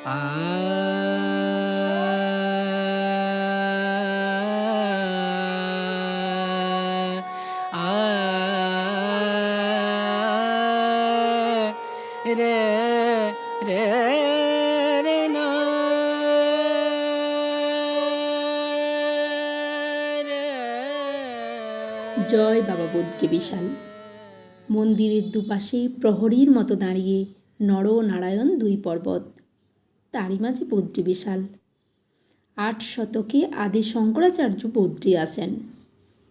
আ আ রে রে রে না রে। জয় বাবা বদ্রী বিশাল। মন্দিরের দুপাশে প্রহরীর মতো দাঁড়িয়ে নর নারায়ণ দুই পর্বত, তারই মাঝে বদ্রী বিশাল। ৮ শতকে আদি শঙ্করাচার্য বদ্রী আসেন।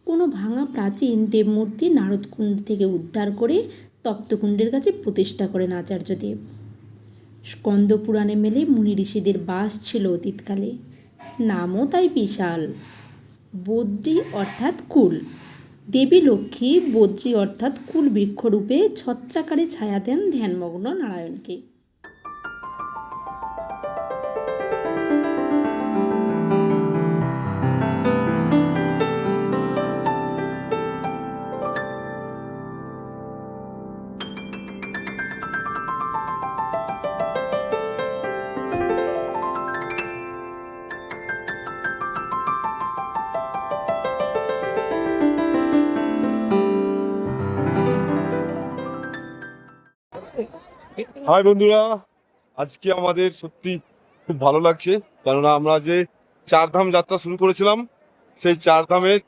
কোনো ভাঙা প্রাচীন দেবমূর্তি নারদকুণ্ড থেকে উদ্ধার করে তপ্তকুণ্ডের কাছে প্রতিষ্ঠা করেন আচার্যদেব। স্কন্দ পুরাণে মেলে মুনি ঋষিদের বাস ছিল অতীতকালে, নামও তাই বিশাল। বদ্রী অর্থাৎ কুল। দেবী লক্ষ্মী বদ্রী অর্থাৎ কুল বৃক্ষরূপে ছত্রাকারে ছায়া দেন ধ্যানমগ্ন নারায়ণকে। হাই বন্ধুরা, আজকে আমাদের সত্যি খুব ভালো লাগছে, কেননা আমরা যে 4 ধাম যাত্রা শুরু করেছিলাম সেই 4 ধামের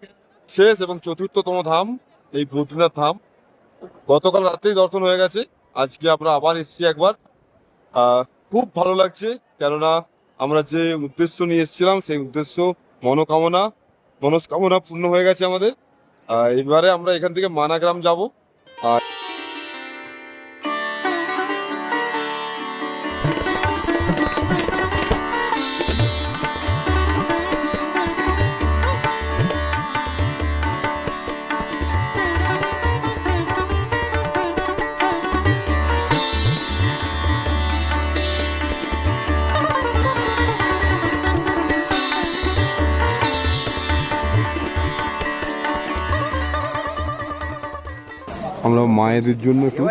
শেষ এবং চতুর্থতম ধাম এই বদ্রীনাথ ধাম গতকাল রাত্রেই দর্শন হয়ে গেছে। আজকে আমরা আবার এসেছি একবার। খুব ভালো লাগছে, কেননা আমরা যে উদ্দেশ্য নিয়ে এসেছিলাম সেই উদ্দেশ্য মনস্কামনা পূর্ণ হয়ে গেছে আমাদের। এবারে আমরা এখান থেকে মানাগ্রাম যাব। আর আমরা মায়েদের জন্য একটু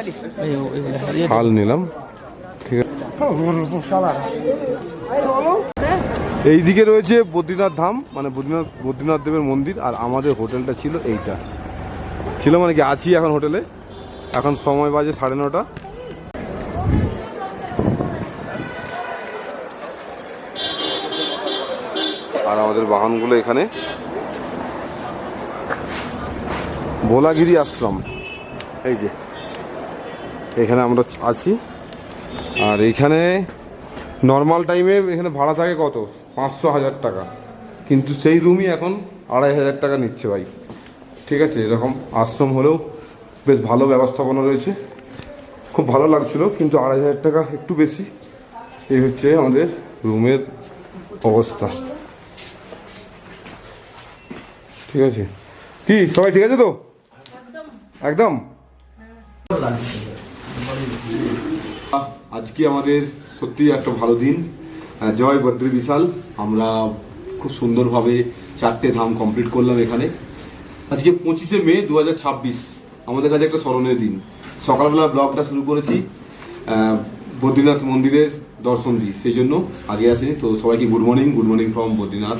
শাল নিলাম, ঠিক আছে। এইদিকে রয়েছে বদ্রীনাথ ধাম, মানে বদ্রীনাথ দেবের মন্দির। আর আমাদের হোটেলটা ছিল এইটা, ছিল মানে কি আছি এখন হোটেলে। এখন সময় বাজে 9:30। আর আমাদের বাহনগুলো এখানে ভোলাগিরি আশ্রম, এই যে এখানে আমরা আছি। আর এখানে নর্মাল টাইমে এখানে ভাড়া থাকে কত, 500-1000 টাকা, কিন্তু সেই রুমই এখন 2500 টাকা নিচ্ছে ভাই। ঠিক আছে, এরকম আশ্রম হলেও বেশ ভালো ব্যবস্থাপনা রয়েছে, খুব ভালো লাগছিল, কিন্তু 2500 টাকা একটু বেশি। এই হচ্ছে আমাদের রুমের অবস্থা। ঠিক আছে, কি সবাই ঠিক আছে তো? একদম। আজকে আমাদের সত্যি একটা ভালো দিন। জয় বদ্রী বিশাল। আমরা খুব সুন্দরভাবে 4টে ধাম কমপ্লিট করলাম এখানে। আজকে 25শে মে 2026 আমাদের কাছে একটা স্মরণীয় দিন। সকালবেলা ব্লগটা শুরু করেছি বদ্রীনাথ মন্দিরের দর্শন দিই, সেই জন্য আগে আসিনি। তো সবাইকে গুড মর্নিং ফ্রম বদ্রীনাথ।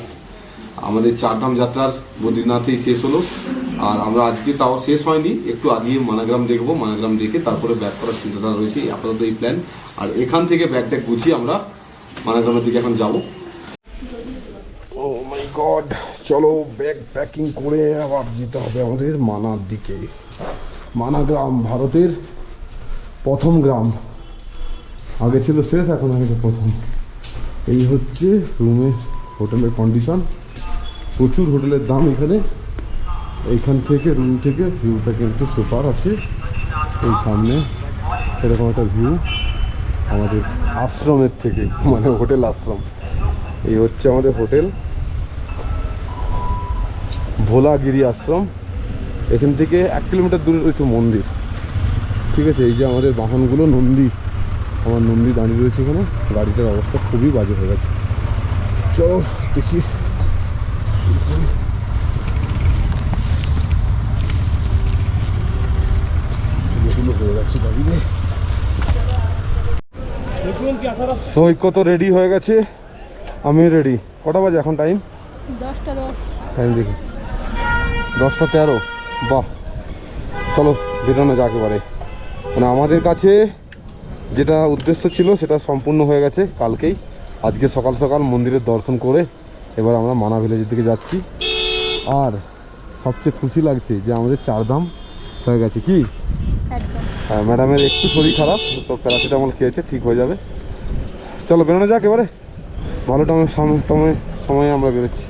আমাদের 4 ধাম যাত্রার বদ্রীনাথেই শেষ হলো। আর আমরা আজকে তাও শেষ হয়নি, একটু আগিয়ে মানাগ্রাম দেখবো। মানাগ্রাম দেখে তারপরে ব্যাক করার চিন্তাধারা রয়েছে, আপাতত এই প্ল্যান। আর এখান থেকে ব্যাগটা গুছিয়ে আমরা মানাগ্রামের দিকে এখন যাব। ও মাই গড, চলো ব্যাগ প্যাকিং করে আবার যেতে হবে আমাদের মানার দিকে। মানাগ্রাম ভারতের প্রথম গ্রাম, আগে ছিল শেষ, এখন আগে প্রথম। এই হচ্ছে রুমের হোটেলের কন্ডিশন। প্রচুর হোটেলের দাম এখানে। এইখান থেকে রুম থেকে ভিউটা কিন্তু সুপার আছে। এই সামনে এরকম একটা ভিউ আমাদের আশ্রমের থেকে, মানে হোটেল আশ্রম। এই হচ্ছে আমাদের হোটেল ভোলাগিরি আশ্রম। এখান থেকে 1 কিলোমিটার দূরে রয়েছে মন্দির। ঠিক আছে, এই যে আমাদের বাহনগুলো, আমার নন্দী দাঁড়িয়ে রয়েছে এখানে। গাড়িটার অবস্থা খুবই বাজে হয়ে গেছে। চলো দেখি। হয়ে যাচ্ছে গাড়ি। সৈকত রেডি হয়ে গেছে, আমি রেডি। কটা বাজে এখন টাইম? 10:10। টাইম দেখি 10:13। বাহ, চলো বেরোনো যাক এবারে। মানে আমাদের কাছে যেটা উদ্দেশ্য ছিল সেটা সম্পূর্ণ হয়ে গেছে কালকেই। আজকে সকাল সকাল মন্দিরের দর্শন করে এবার আমরা মানা ভিলেজের দিকে যাচ্ছি। আর সবচেয়ে খুশি লাগছে যে আমাদের 4 ধাম হয়ে গেছে। কি হ্যাঁ, ম্যাডামের একটু শরীর খারাপ, তো প্যারাসিটামল খেয়েছে, ঠিক হয়ে যাবে। চলো বেরোনো যাক এবারে। ভালো সময়ে আমরা বেরোচ্ছি।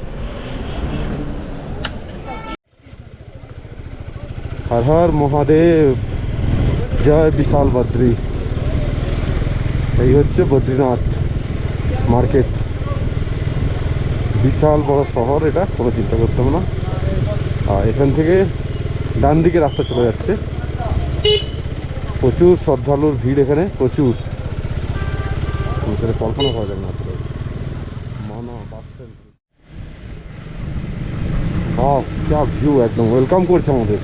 হর হর মহাদেব, জয় বিশাল বদ্রী। এই হচ্ছে বদ্রীনাথ মার্কেট, বিশাল বড় শহর, এটা কোনো চিন্তা করতে হবে না। আর এখান থেকে ডান দিকে রাস্তা চলে যাচ্ছে। প্রচুর শ্রদ্ধালুর ভিড় এখানে, প্রচুর, কল্পনা করা যাবে না। মানা বাস স্ট্যান্ড, क्या ভিউ, একদম ওয়েলকাম করছে আমাদের।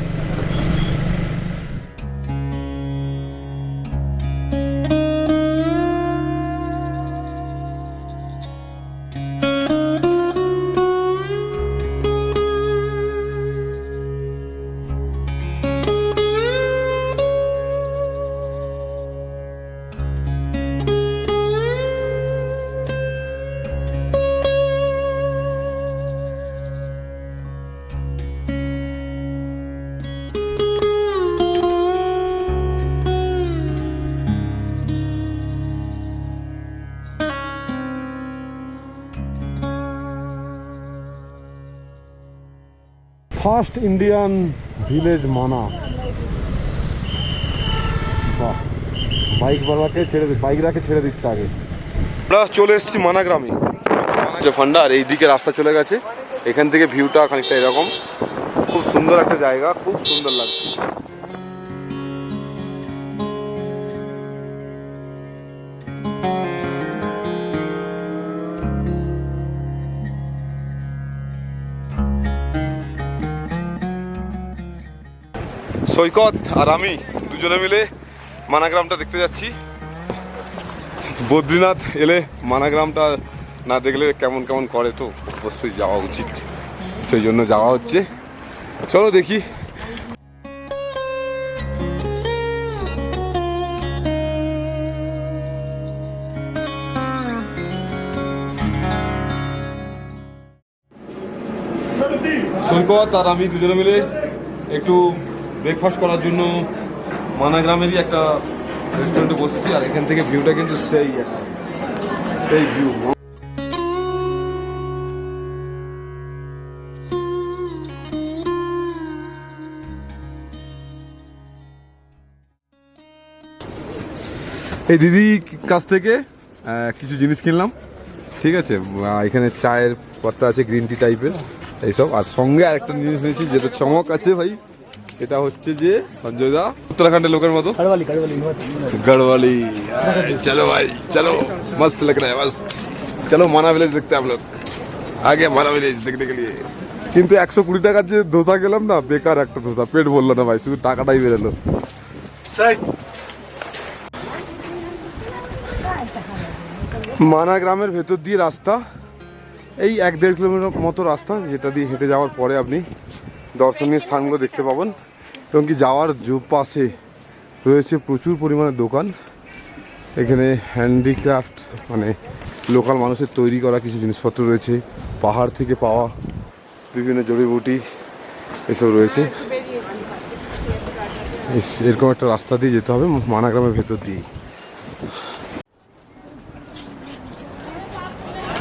ফার্স্ট ইন্ডিয়ান ভিলেজ মানা। বাহ, বাইকরাকে ছেড়ে দিচ্ছে আগে। আমরা চলে এসেছি মানা গ্রামে, যে ভান্ডার এই দিকে রাস্তা চলে গেছে। এখান থেকে ভিউটা খানিকটা এরকম, খুব সুন্দর একটা জায়গা, খুব সুন্দর লাগছে। সৈকত আর আমি দুজনে মিলে মানাগ্রামটা দেখতে যাচ্ছি। বদ্রীনাথ এলে মানাগ্রামটা না দেখলে কেমন কেমন করে, তো অবশ্যই যাওয়া উচিত, সেই জন্য যাওয়া হচ্ছে। চলো দেখি। সৈকত আর আমি দুজনে মিলে একটু ব্রেকফাস্ট করার জন্য মানাগ্রামেরই একটা রেস্টুরেন্টে বসেছি। আর এখান থেকে ভিউটা কিন্তু সেই ভিউ। এই দিদি কাছ থেকে কিছু জিনিস কিনলাম, ঠিক আছে। এখানে চায়ের পাতা আছে, গ্রিন টি টাইপের এইসব। আর সঙ্গে আরেকটা জিনিস নিয়েছি যেটা চমক আছে ভাই, এটা হচ্ছে যে সঞ্জয় দা উত্তরাখণ্ডের লোকের মতো গড়ওয়ালি। চলো ভাই চলো, মস্ত লগ রা হ্যায়, মস্ত। চলো মানা ভিলেজ দেখতে हम लोग আগে, মানা ভিলেজ দেখতে के लिए। কিন্তু 120 টাকার যে ধোসা গেলাম না, বেকার একটা ধোসা, পেট ভরলো না ভাই, শুধু টাকাটাই বেরোলো। মানা গ্রামের ভেতর দিয়ে রাস্তা, এই 1-1.5 কিলোমিটার মতো রাস্তা, যেটা দিয়ে হেঁটে যাওয়ার পরে আপনি দর্শনীয় স্থানগুলো দেখতে পাবেন। এবং কি যাওয়ার পাশে রয়েছে প্রচুর পরিমাণে দোকান। এখানে হ্যান্ডিক্রাফট, মানে লোকাল মানুষের তৈরি করা কিছু জিনিসপত্র রয়েছে, পাহাড় থেকে পাওয়া বিভিন্ন জড়িবুটি এসব রয়েছে। এরকম একটা রাস্তা দিয়ে যেতে হবে মানা গ্রামের ভেতর দিয়ে।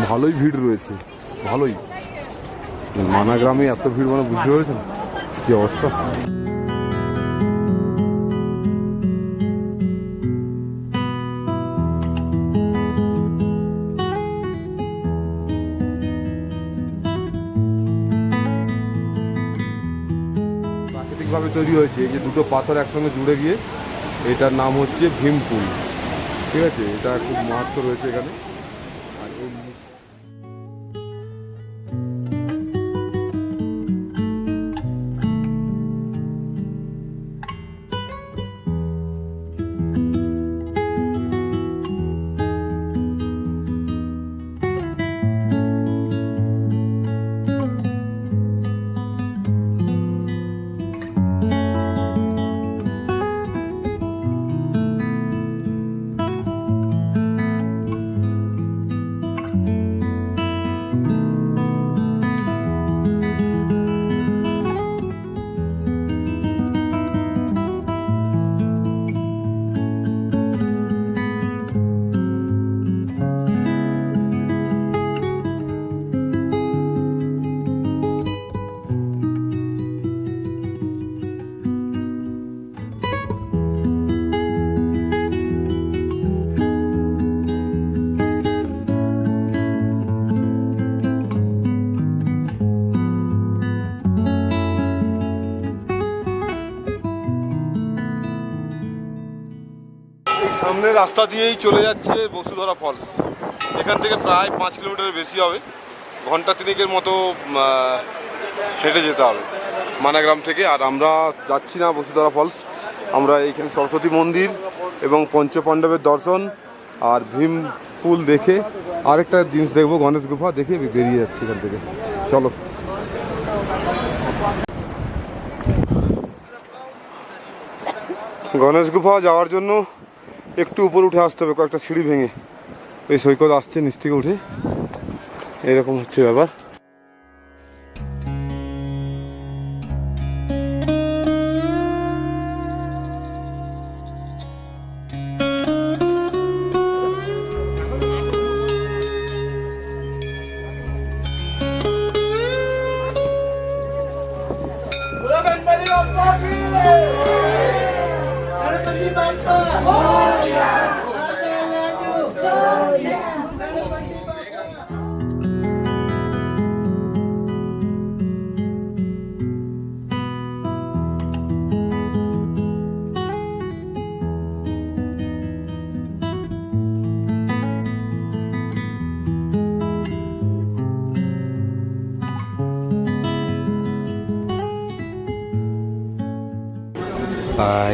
ভালোই ভিড় রয়েছে, ভালোই। মানা গ্রামে এত ভিড়, মানে বুঝতে পেরেছেন কি অবস্থা। প্রাকৃতিকভাবে তৈরি হয়েছে, এই যে দুটো পাথর একসঙ্গে জুড়ে গিয়ে, এটার নাম হচ্ছে ভীমপুল, ঠিক আছে। এটা খুব মাহাত্ম্য রয়েছে এখানে। সামনে রাস্তা দিয়েই চলে যাচ্ছে বসুধরা ফলস। এখান থেকে প্রায় 5 কিলোমিটারের বেশি হবে, ঘন্টা তিনেকের মতো হেঁটে যেতে হবে মানাগ্রাম থেকে। আর আমরা যাচ্ছি না বসুধরা ফলস, আমরা এইখানে সরস্বতী মন্দির এবং পঞ্চপাণ্ডবের দর্শন আর ভীম পুল দেখে আরেকটা জিনিস দেখবো, গণেশ গুফা দেখে বেরিয়ে যাচ্ছি এখান থেকে। চলো। গণেশ গুফা যাওয়ার জন্য একটু উপরে উঠে আসতে হবে, কয়েকটা সিঁড়ি ভেঙে। এই সৈকত আসছে নিচ থেকে উঠে, এরকম হচ্ছে ব্যাপার।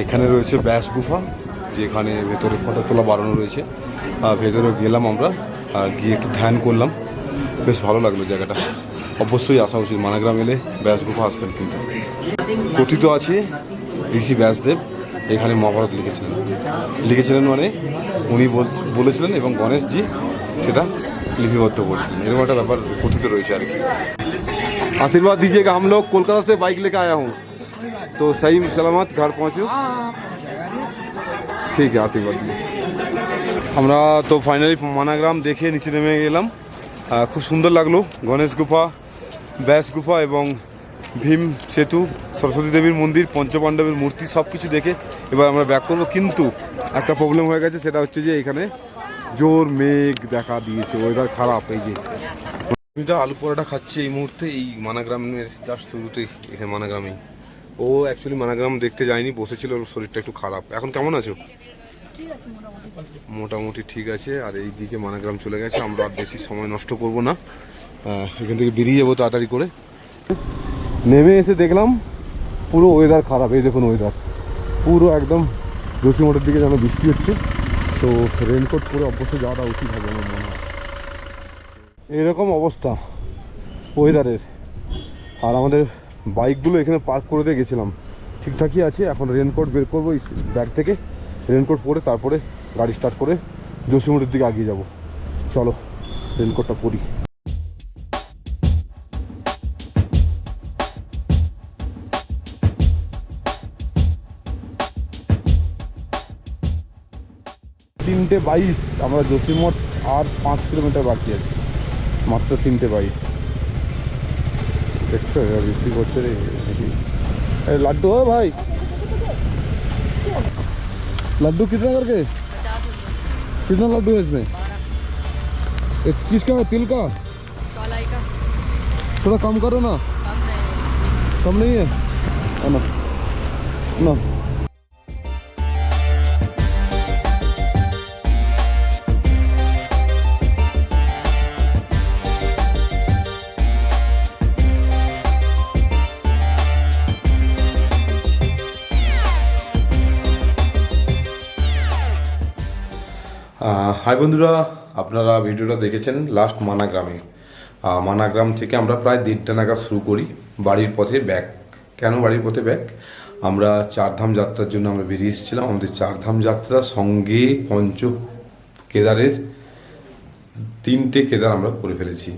এখানে রয়েছে ব্যাস গুফা, যেখানে ভেতরে ফটো তোলা বাড়ানো রয়েছে। ভেতরে গেলাম আমরা, গিয়ে একটু ধ্যান করলাম, বেশ ভালো লাগলো জায়গাটা। অবশ্যই আসা উচিত, মানাগ্রাম এলে ব্যাস গুফা আসবেন। কিন্তু কথিত আছে ঋষি ব্যাসদেব এখানে মহাভারত লিখেছিলেন মানে উনি বলেছিলেন, এবং গণেশজি সেটা লিপিবদ্ধ করছিলেন, এরকম একটা ব্যাপার কথিত রয়েছে আর কি। आशीर्वाद दीजिएगा, हम लोग कोलकाता से बाइक लेकर आया हूँ, तो सही सलामत घर पहुँचो। ঠিক আছে, আশীর্বাদ দিই। আমরা তো ফাইনালি মানাগ্রাম দেখে নিচে নেমে গেলাম। খুব সুন্দর লাগলো, গণেশ গুফা, ব্যাস গুফা এবং ভীম সেতু, সরস্বতী দেবীর মন্দির, পঞ্চপাণ্ডবের মূর্তি সব কিছু দেখে এবার আমরা ব্যাক করবো। কিন্তু একটা প্রবলেম হয়ে গেছে, সেটা হচ্ছে যে এখানে জোর মেঘ দেখা দিয়েছে, ওয়েদার খারাপ। এই যে আলু পরোটা খাচ্ছে এই মুহূর্তে, এই মানাগ্রামের জাস্ট শুরুতেই, এখানে মানাগ্রামেই। ও অ্যাকচুয়ালি মানাগ্রাম দেখতে যায়নি, বসেছিল, ওর শরীরটা একটু খারাপ। এখন কেমন আছো? মোটামুটি ঠিক আছে। আর এই দিকে মানাগ্রাম চলে গেছে, আমরা আর বেশি সময় নষ্ট করব না, এখান থেকে বেরিয়ে যাবো তাড়াতাড়ি করে। নেমে এসে দেখলাম পুরো ওয়েদার খারাপ। এই দেখুন ওয়েদার পুরো একদম জসিমঠের দিকে যেন বৃষ্টি হচ্ছে, তো রেনকোট পরে অবশ্যই যাওয়াটা উচিত হবে আমার মনে হয়। এরকম অবস্থা ওয়েদারের। আর আমাদের বাইকগুলো এখানে পার্ক করে দিয়ে গেছিলাম, ঠিকঠাকই আছে। এখন রেনকোট বের করবো ব্যাগ থেকে, রেনকোট পরে তারপরে গাড়ি স্টার্ট করে জসিমঠের দিকে এগিয়ে যাব। চলো রেনকোটটা পরি। তিনটে 22, আমরা জসিমঠ আর 5 কিলোমিটার বাকি আছে, মাত্র 3:22। দেখছো বৃষ্টি করছে রে। लड्डू है भाई, लड्डू कितना करके? कितना लड्डू है इसमें? किसका है? तिल का? थोड़ा कम करो ना। कम नहीं है ना ना। হাই বন্ধুরা, আপনারা ভিডিওটা দেখেছেন লাস্ট মানাগ্রাম থেকে আমরা প্রায় 1:30 নাগাদ শুরু করি বাড়ির পথে ব্যাক। কেন বাড়ির পথে ব্যাক? আমরা চারধাম যাত্রার জন্য আমরা বেরিয়ে এসেছিলাম। আমাদের চারধাম যাত্রার সঙ্গে কেদারের 3টে কেদার আমরা করে ফেলেছি।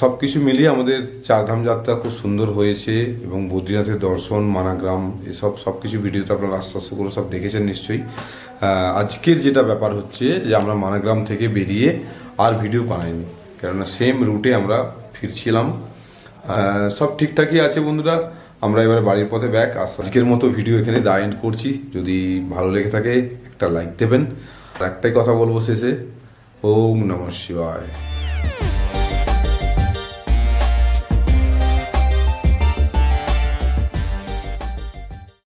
সব কিছু মিলিয়ে আমাদের চারধাম যাত্রা খুব সুন্দর হয়েছে, এবং বদ্রীনাথের দর্শন, মানাগ্রাম, এসব সব কিছু ভিডিওতে আপনারা আস্তে আস্তে করে সব দেখেছেন নিশ্চয়ই। আজকের যেটা ব্যাপার হচ্ছে যে আমরা মানাগ্রাম থেকে বেরিয়ে আর ভিডিও বানাইনি, কেননা সেম রুটে আমরা ফিরছিলাম। সব ঠিকঠাকই আছে বন্ধুরা, আমরা এবারে বাড়ির পথে ব্যাক। আজকের মতো ভিডিও এখানে এন্ড করছি। যদি ভালো লেগে থাকে একটা লাইক দেবেন। আর একটাই কথা বলবো শেষে, ওম নমঃ শিবায়।